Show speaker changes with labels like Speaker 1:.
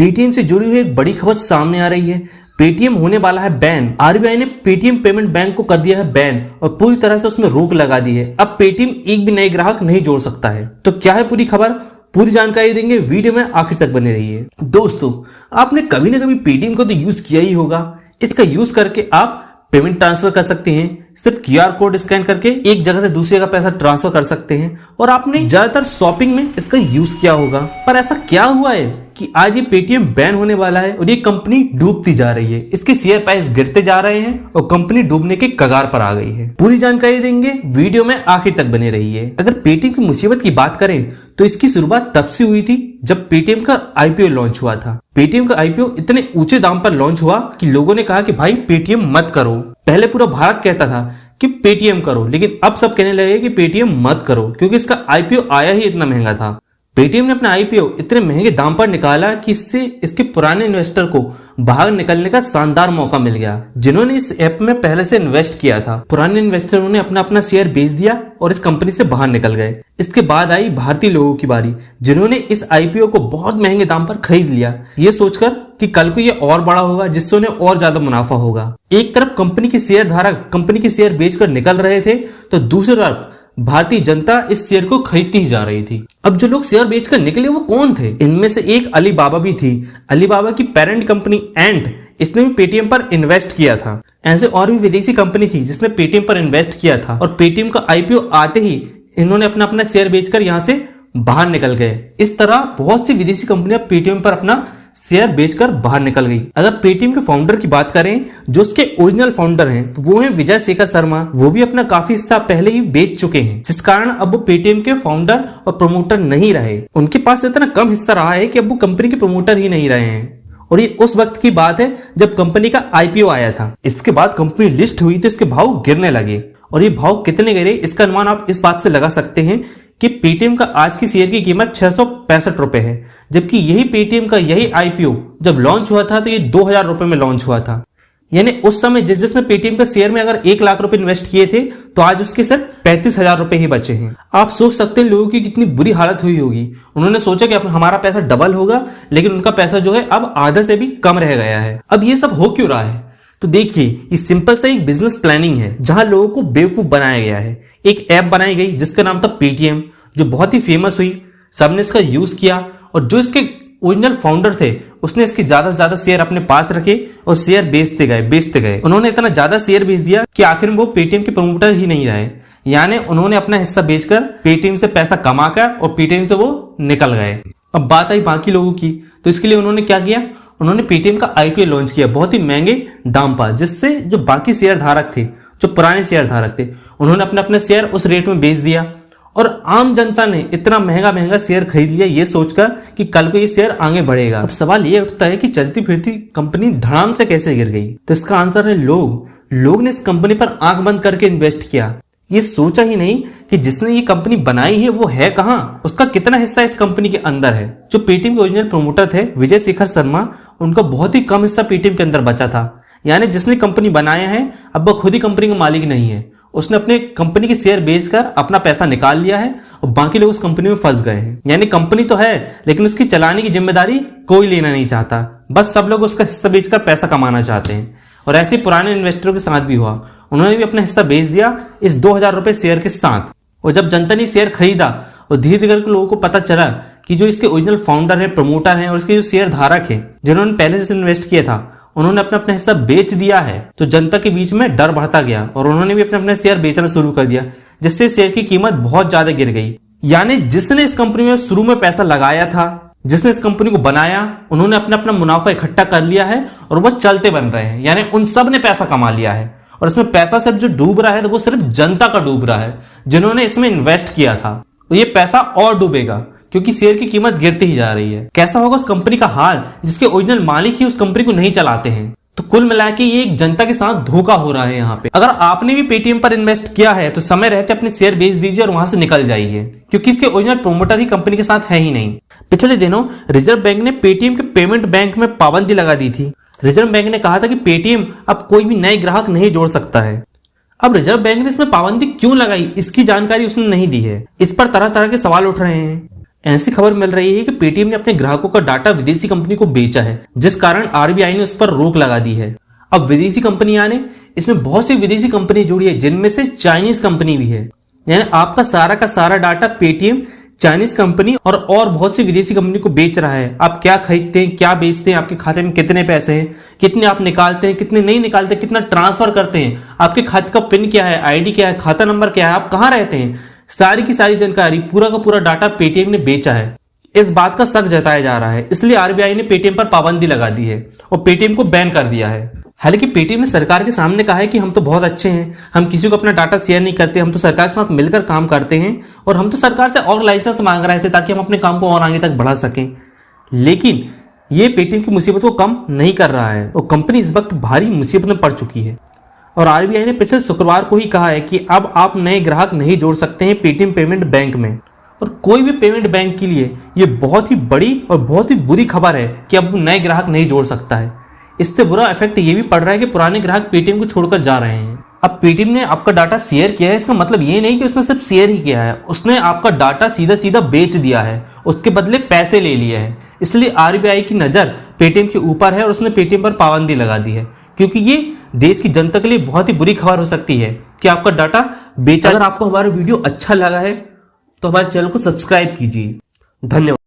Speaker 1: Paytm से जुड़ी हुई एक बड़ी खबर सामने आ रही है। पेटीएम होने वाला है बैन। आरबीआई ने पेटीएम पेमेंट बैंक को कर दिया है बैन और पूरी तरह से उसमें रोक लगा दी है। अब पेटीएम एक भी नए ग्राहक नहीं जोड़ सकता है। तो क्या है पूरी खबर, पूरी जानकारी देंगे, वीडियो में आखिर तक बने रहिए। दोस्तों, आपने कभी ना कभी पेटीएम को तो यूज किया ही होगा। इसका यूज करके आप पेमेंट ट्रांसफर कर सकते हैं। सिर्फ क्यूआर कोड स्कैन करके एक जगह से दूसरी जगह पैसा ट्रांसफर कर सकते हैं और आपने ज्यादातर शॉपिंग में इसका यूज किया होगा। पर ऐसा क्या हुआ है कि आज ये पेटीएम बैन होने वाला है और ये कंपनी डूबती जा रही है। इसके शेयर प्राइस गिरते जा रहे हैं और कंपनी डूबने के कगार पर आ गई है। पूरी जानकारी देंगे, वीडियो में आखिर तक बने रहिए। अगर पेटीएम की मुसीबत की बात करें तो इसकी शुरुआत तब से हुई थी जब पेटीएम का आईपीओ लॉन्च हुआ था। पेटीएम का आईपीओ इतने ऊंचे दाम पर लॉन्च हुआ कि लोगों ने कहा कि भाई पेटीएम मत करो। पहले पूरा भारत कहता था कि पेटीएम करो, लेकिन अब सब कहने लगे कि पेटीएम मत करो क्योंकि इसका आईपीओ आया ही इतना महंगा था। पेटीएम ने अपना आईपीओ इतने महंगे दाम पर निकाला कि इससे इसके पुराने इन्वेस्टर को बाहर निकलने का शानदार मौका मिल गया। जिन्होंने इस ऐप में पहले से इन्वेस्ट किया था, पुराने इन्वेस्टरों ने अपना अपना शेयर बेच दिया और इस कंपनी से बाहर निकल गए। इसके बाद आई भारतीय लोगों की बारी, जिन्होंने इस आईपीओ को बहुत महंगे दाम पर खरीद लिया, ये सोचकर कि कल को ये और बड़ा होगा जिससे उन्हें और ज्यादा मुनाफा होगा। एक तरफ कंपनी के शेयर धारक कंपनी के शेयर बेचकर निकल रहे थे तो दूसरी तरफ भारतीय जनता इस शेयर को खरीदती ही जा रही थी। अब जो लोग शेयर बेचकर निकले वो कौन थे? इनमें से एक अलीबाबा भी थी। अलीबाबा की पेरेंट कंपनी एंट, इसने भी पेटीएम पर इन्वेस्ट किया था। ऐसे और भी विदेशी कंपनी थी जिसने पेटीएम पर इन्वेस्ट किया था और पेटीएम का आईपीओ आते ही इन्होंने अपना अपना शेयर बेचकर यहां से बाहर निकल गए। इस तरह बहुत सी विदेशी कंपनियां पेटीएम पर अपना शेयर बेचकर बाहर निकल गई। अगर पेटीएम के फाउंडर की बात करें, जो उसके ओरिजिनल फाउंडर हैं, तो वो हैं विजय शेखर शर्मा। वो भी अपना काफी हिस्सा पहले ही बेच चुके हैं, जिस कारण अब वो पेटीएम के फाउंडर और प्रमोटर नहीं रहे। उनके पास इतना कम हिस्सा रहा है कि अब वो कंपनी के प्रमोटर ही नहीं रहे हैं। और ये उस वक्त की बात है जब कंपनी का आईपीओ आया था। इसके बाद कंपनी लिस्ट हुई तो इसके भाव गिरने लगे और ये भाव कितने गिरे इसका अनुमान आप इस बात से लगा सकते हैं कि पेटीएम का आज की शेयर की कीमत 665 रुपए है, जबकि यही पेटीएम का यही आईपीओ जब लॉन्च हुआ था तो ये 2000 रुपए में लॉन्च हुआ था। यानी उस समय जिसने पेटीएम के शेयर में अगर 1 लाख रुपए इन्वेस्ट किए थे तो आज उसके सिर्फ 35,000 रुपए ही बचे हैं। आप सोच सकते हैं लोगों की कितनी बुरी हालत हुई होगी। उन्होंने सोचा कि हमारा पैसा डबल होगा, लेकिन उनका पैसा जो है अब आधा से भी कम रह गया है। अब ये सब हो क्यों रहा है? तो देखिए, ये सिंपल सा एक बिजनेस प्लानिंग है जहां लोगों को बेवकूफ बनाया गया है। एक ऐप बनाई गई जिसका नाम था पेटीएम, जो बहुत ही फेमस हुई, सबने इसका यूज किया और जो इसके ओरिजिनल फाउंडर थे उसने इसके ज्यादा से ज्यादा शेयर अपने पास रखे और शेयर बेचते गए। उन्होंने इतना ज्यादा शेयर बेच दिया कि आखिर में वो पेटीएम के प्रमोटर ही नहीं रहे। यानी उन्होंने अपना हिस्सा बेचकर पेटीएम से पैसा कमाकर और पेटीएम से वो निकल गए। अब बात आई बाकी लोगों की, तो इसके लिए उन्होंने क्या किया? उन्होंने पेटीएम का आईपीओ लॉन्च किया बहुत ही महंगे दाम पर, जिससे जो बाकी शेयर धारक थे, जो पुराने शेयर धारक थे, उन्होंने अपने अपने शेयर उस रेट में बेच दिया और आम जनता ने इतना महंगा शेयर खरीद लिया ये सोचकर कि कल को ये शेयर आगे बढ़ेगा। अब सवाल ये उठता है कि चलती फिरती कंपनी धड़ाम से कैसे गिर गई? तो इसका आंसर है लोग ने इस कंपनी पर आंख बंद करके इन्वेस्ट किया। ये सोचा ही नहीं कि जिसने ये कंपनी बनाई है वो है कहां, उसका कितना हिस्सा इस कंपनी के अंदर है। जो पेटीएम के ओरिजिनल प्रमोटर थे विजय शेखर शर्मा, उनका बहुत ही कम हिस्सा पेटीएम के अंदर बचा था। यानी जिसने कंपनी बनाया है अब वो खुद ही कंपनी का मालिक नहीं है। उसने अपने कंपनी के शेयर बेचकर अपना पैसा निकाल लिया है और बाकी लोग उस कंपनी में फंस गए हैं। यानी कंपनी तो है लेकिन उसकी चलाने की जिम्मेदारी कोई लेना नहीं चाहता, बस सब लोग उसका हिस्सा बेचकर पैसा कमाना चाहते हैं। और ऐसे पुराने इन्वेस्टरों के साथ भी हुआ, उन्होंने भी अपना हिस्सा बेच दिया इस 2000 रुपए शेयर के साथ। और जब जनता ने शेयर खरीदा और धीरे धीरे करके लोगों को पता चला कि जो इसके ओरिजिनल फाउंडर है, प्रमोटर है और इसके जो शेयर धारक है जिन्होंने पहले से इन्वेस्ट किया था, उन्होंने अपना अपना हिस्सा बेच दिया है, तो जनता के बीच में डर बढ़ता गया और उन्होंने भी अपने अपने शेयर बेचना शुरू कर दिया, जिससे शेयर की कीमत बहुत ज्यादा गिर गई। यानी जिसने इस कंपनी में शुरू में पैसा लगाया था, जिसने इस कंपनी को बनाया, उन्होंने अपना अपना मुनाफा इकट्ठा कर लिया है और वो चलते बन रहे हैं। यानी उन सब ने पैसा कमा लिया है और इसमें पैसा सिर्फ जो डूब रहा है तो वो सिर्फ जनता का डूब रहा है जिन्होंने इसमें इन्वेस्ट किया था। तो ये पैसा और डूबेगा क्योंकि शेयर की कीमत गिरती ही जा रही है। कैसा होगा उस कंपनी का हाल जिसके ओरिजिनल मालिक ही उस कंपनी को नहीं चलाते हैं? तो कुल मिला के ये एक जनता के साथ धोखा हो रहा है यहाँ पे। अगर आपने भी पेटीएम पर इन्वेस्ट किया है तो समय रहते अपने शेयर बेच दीजिए और वहां से निकल जाइए, क्योंकि इसके ओरिजिनल प्रोमोटर ही कंपनी के साथ है ही नहीं। पिछले दिनों रिजर्व बैंक ने पेटीएम के पेमेंट बैंक में पाबंदी लगा दी थी। रिजर्व बैंक ने कहा था कि पेटीएम अब कोई भी नए ग्राहक नहीं जोड़ सकता है। अब रिजर्व बैंक ने इसमें पाबंदी क्यों लगाई इसकी जानकारी उसने नहीं दी है। इस पर तरह तरह के सवाल उठ रहे हैं। ऐसी खबर मिल रही है कि पेटीएम ने अपने ग्राहकों का डाटा विदेशी कंपनी को बेचा है, जिस कारण आरबीआई ने उस पर रोक लगा दी है। अब विदेशी कंपनियां ने इसमें बहुत सी विदेशी कंपनी जुड़ी है, जिनमें से चाइनीज कंपनी भी है। यानी आपका सारा का सारा डाटा पेटीएम चाइनीज कंपनी और बहुत सी विदेशी कंपनी को बेच रहा है। आप क्या खरीदते हैं, क्या बेचते हैं, आपके खाते में कितने पैसे हैं, कितने आप निकालते हैं, कितने नहीं निकालते, कितना ट्रांसफर करते हैं, आपके खाते का पिन क्या है, आईडी क्या है, खाता नंबर क्या है, आप कहां रहते हैं, सारी की सारी जानकारी, पूरा का पूरा डाटा पेटीएम ने बेचा है। इस बात का शक जताया जा रहा है, इसलिए आरबीआई ने पेटीएम पर पाबंदी लगा दी है और पेटीएम को बैन कर दिया है। हालांकि पेटीएम ने सरकार के सामने कहा है कि हम तो बहुत अच्छे हैं, हम किसी को अपना डाटा शेयर नहीं करते, हम तो सरकार के साथ मिलकर काम करते हैं और हम तो सरकार से और लाइसेंस मांग रहे थे ताकि हम अपने काम को और आगे तक बढ़ा सकें। लेकिन ये पेटीएम की मुसीबत को कम नहीं कर रहा है और कंपनी इस वक्त भारी मुसीबत में पड़ चुकी है। और आरबीआई ने पिछले शुक्रवार को ही कहा है कि अब आप नए ग्राहक नहीं जोड़ सकते हैं पेटीएम पेमेंट बैंक में। और कोई भी पेमेंट बैंक के लिए ये बहुत ही बड़ी और बहुत ही बुरी खबर है कि अब नए ग्राहक नहीं जोड़ सकता है। इससे बुरा इफेक्ट ये भी पड़ रहा है कि पुराने ग्राहक पेटीएम को छोड़कर जा रहे हैं। अब पेटीएम ने आपका डाटा शेयर किया है, इसका मतलब ये नहीं कि उसने सिर्फ शेयर ही किया है, उसने आपका डाटा सीधा सीधा बेच दिया है, उसके बदले पैसे ले लिए हैं। इसलिए आरबीआई की नज़र पेटीएम के ऊपर है और उसने पेटीएम पर पाबंदी लगा दी है, क्योंकि ये देश की जनता के लिए बहुत ही बुरी खबर हो सकती है कि आपका डाटा बेचा। अगर आपको हमारा वीडियो अच्छा लगा है तो हमारे चैनल को सब्सक्राइब कीजिए। धन्यवाद।